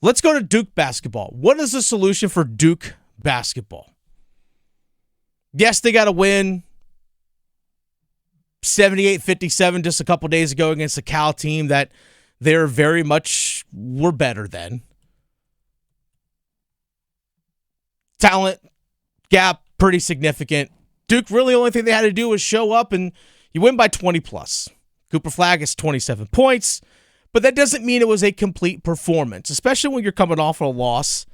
Let's go to Duke basketball. What is the solution for Duke basketball? Yes, they got to win 78-57 just a couple days ago against a Cal team that they're very much were better than. Talent gap pretty significant. Duke really the only thing they had to do was show up and you win by 20 plus. Cooper Flagg is 27 points, but that doesn't mean it was a complete performance, especially when you're coming off a loss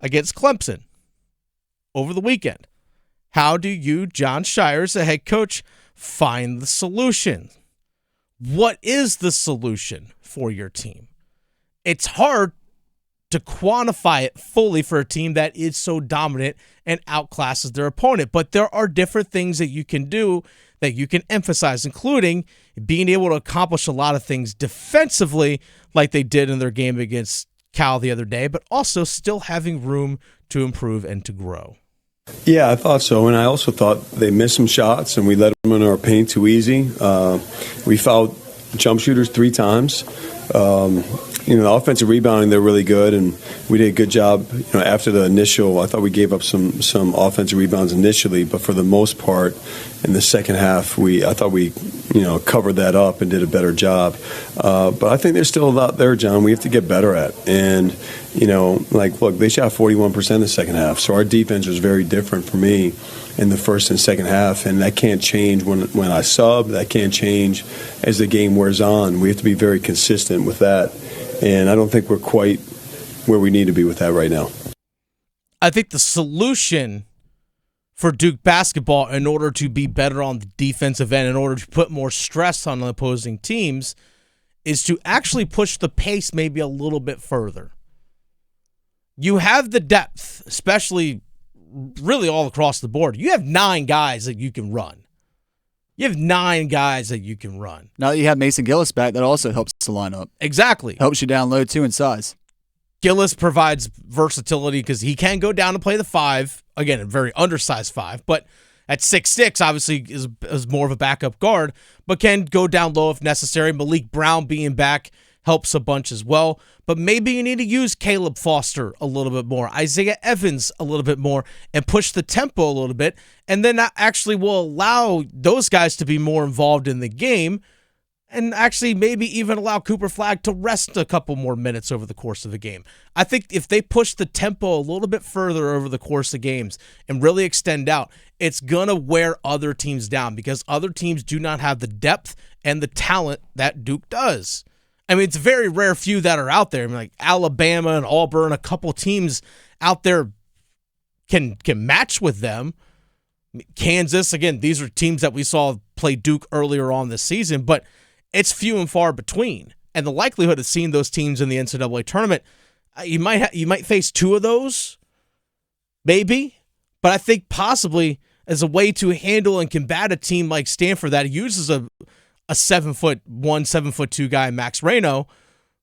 against Clemson over the weekend. How do you, John Shires, the head coach, find the solution? What is the solution for your team? It's hard to quantify it fully for a team that is so dominant and outclasses their opponent, but there are different things that you can do that you can emphasize, including being able to accomplish a lot of things defensively like they did in their game against Cal the other day, but also still having room to improve and to grow. Yeah, I thought so, and I also thought they missed some shots, and we let them in our paint too easy. We fouled jump shooters 3 times. The offensive rebounding, they're really good, and we did a good job. After the initial, I thought we gave up some offensive rebounds initially, but for the most part, in the second half, I thought we covered that up and did a better job. But I think there's still a lot there, John. We have to get better at, and look, they shot 41% in the second half, so our defense was very different for me in the first and second half, and that can't change when I sub. That can't change as the game wears on. We have to be very consistent with that. And I don't think we're quite where we need to be with that right now. I think the solution for Duke basketball in order to be better on the defensive end, in order to put more stress on the opposing teams, is to actually push the pace maybe a little bit further. You have the depth, especially really all across the board. You have 9 guys that you can run. You have 9 guys that you can run. Now that you have Mason Gillis back, that also helps the lineup. Exactly. Helps you down low, too, in size. Gillis provides versatility because he can go down and play the 5. Again, a very undersized 5, but at 6'6", obviously is more of a backup guard, but can go down low if necessary. Malik Brown being back helps a bunch as well. But maybe you need to use Caleb Foster a little bit more, Isaiah Evans a little bit more, and push the tempo a little bit. And then that actually will allow those guys to be more involved in the game and actually maybe even allow Cooper Flagg to rest a couple more minutes over the course of the game. I think if they push the tempo a little bit further over the course of games and really extend out, it's going to wear other teams down because other teams do not have the depth and the talent that Duke does. I mean, it's very rare few that are out there. I mean, like Alabama and Auburn, a couple teams out there can match with them. Kansas, again, these are teams that we saw play Duke earlier on this season, but it's few and far between. And the likelihood of seeing those teams in the NCAA tournament, you might face 2 of those, maybe. But I think possibly as a way to handle and combat a team like Stanford that uses a 7'1", 7'2" guy, Max Reno,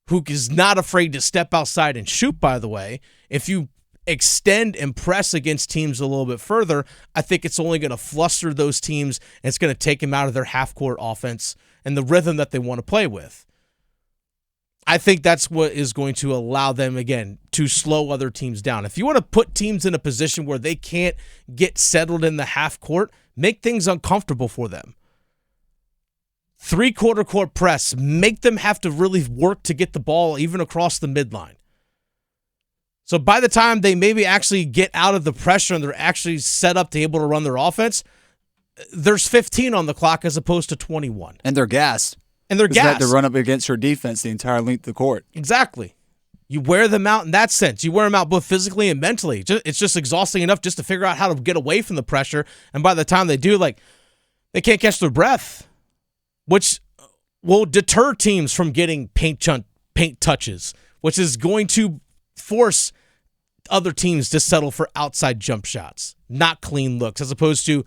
who is not afraid to step outside and shoot, by the way. If you extend and press against teams a little bit further, I think it's only going to fluster those teams and it's going to take them out of their half-court offense and the rhythm that they want to play with. I think that's what is going to allow them, again, to slow other teams down. If you want to put teams in a position where they can't get settled in the half-court, make things uncomfortable for them. 3/4 court press, make them have to really work to get the ball even across the midline. So by the time they maybe actually get out of the pressure and they're actually set up to able to run their offense, there's 15 on the clock as opposed to 21. And they're gassed. And they're gassed. They have to run up against your defense the entire length of the court. Exactly. You wear them out in that sense. You wear them out both physically and mentally. It's just exhausting enough just to figure out how to get away from the pressure. And by the time they do, they can't catch their breath, which will deter teams from getting paint touches, which is going to force other teams to settle for outside jump shots, not clean looks, as opposed to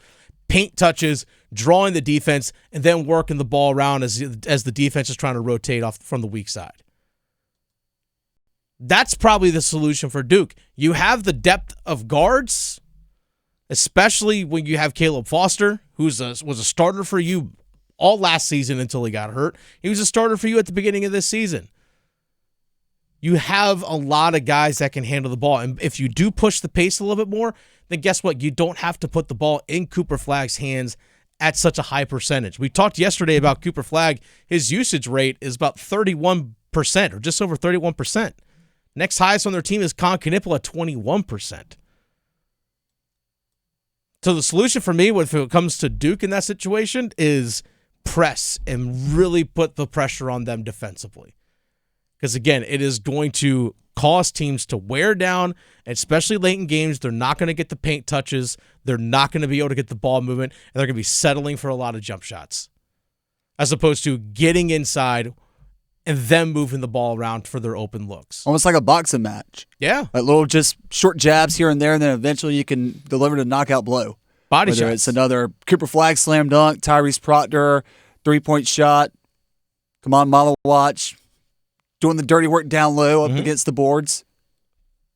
paint touches, drawing the defense, and then working the ball around as the defense is trying to rotate off from the weak side. That's probably the solution for Duke. You have the depth of guards, especially when you have Caleb Foster, who was a starter for you all last season until he got hurt. He was a starter for you at the beginning of this season. You have a lot of guys that can handle the ball. And if you do push the pace a little bit more, then guess what? You don't have to put the ball in Cooper Flagg's hands at such a high percentage. We talked yesterday about Cooper Flagg. His usage rate is about 31% or just over 31%. Next highest on their team is Con Knipple at 21%. So the solution for me, if it comes to Duke in that situation, is press and really put the pressure on them defensively. Because, again, it is going to cause teams to wear down, especially late in games. They're not going to get the paint touches. They're not going to be able to get the ball movement, and they're going to be settling for a lot of jump shots, as opposed to getting inside and them moving the ball around for their open looks. Almost like a boxing match. Yeah. Like little just short jabs here and there, and then eventually you can deliver the knockout blow. Body Whether shots. it's another Cooper Flagg slam dunk, Tyrese Proctor, three-point shot, come on, Milo watch, doing the dirty work down low up against the boards.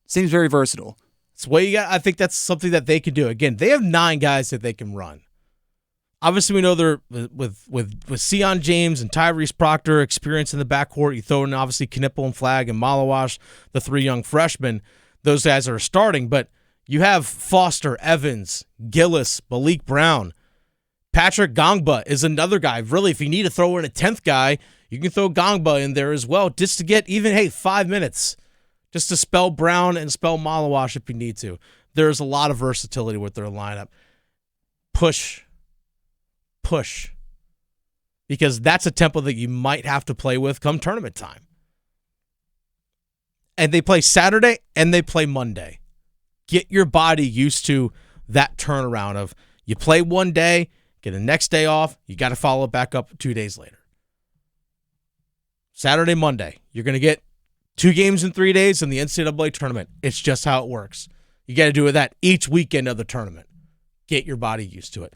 Seems very versatile. It's way you got. I think that's something that they can do. Again, they have 9 guys that they can run. Obviously, we know they're with Sion James and Tyrese Proctor experience in the backcourt. You throw in obviously Knipple and Flagg and Malawash, the 3 young freshmen. Those guys are starting, but you have Foster, Evans, Gillis, Malik Brown. Patrick Gongba is another guy. Really, if you need to throw in a 10th guy, you can throw Gongba in there as well, just to get even 5 minutes, just to spell Brown and spell Malawash if you need to. There's a lot of versatility with their lineup. Push, because that's a tempo that you might have to play with come tournament time. And they play Saturday and they play Monday. Get your body used to that turnaround of you play one day, get the next day off, you got to follow it back up 2 days later. Saturday, Monday, you're going to get 2 games in 3 days in the NCAA tournament. It's just how it works. You got to do that each weekend of the tournament. Get your body used to it.